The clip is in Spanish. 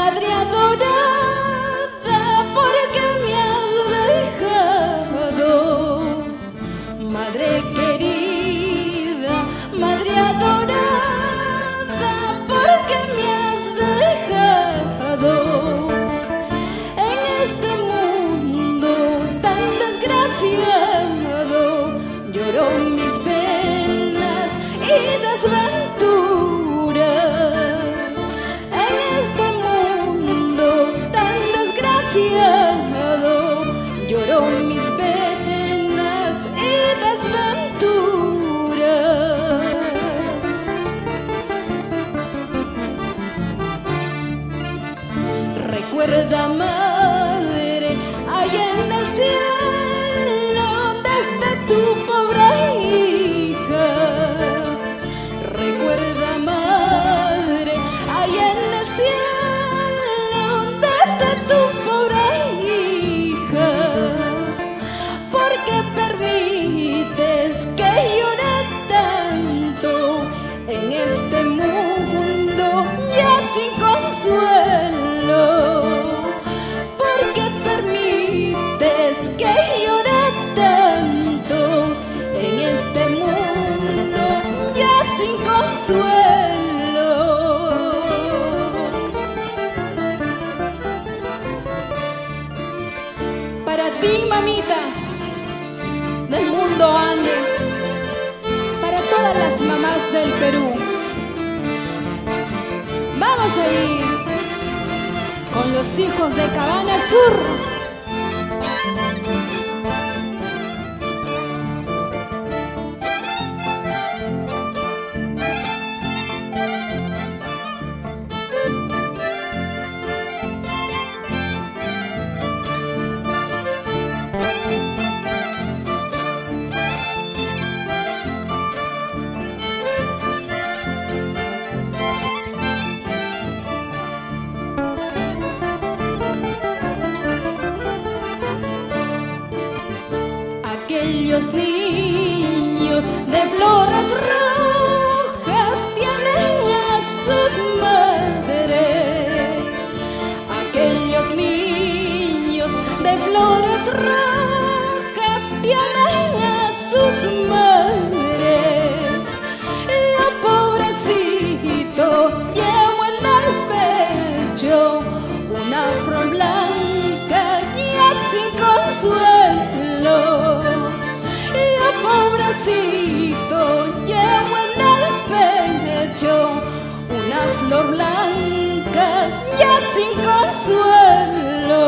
Madre adorada, ¿por qué me has dejado? Madre querida, madre adorada, ¿por qué me has dejado? En este mundo tan desgraciado, lloro mis penas y desventuras. En este mundo tan desgraciado, lloro mis penas y desventuras. Recuerda, madre, allá en el cielo, donde está tu pobre hija. Recuerda, madre, allá en el cielo, donde está tu pobre hija. ¿Por qué permites que llore tanto en este mundo ya sin consuelo? ¿Por qué permites que llore tanto en este mundo ya sin consuelo? Para ti, mamita del mundo ande, para todas las mamás del Perú, vamos a ir con los hijos de Cabana Sur. Aquellos niños de flores rojas tienen a sus madres. Aquellos niños de flores rojas tienen a sus madres. Yo, pobrecito, llevo en el pecho una flor blanca ya sin consuelo. Yo, pobrecito, llevo en el pecho una flor blanca ya sin consuelo.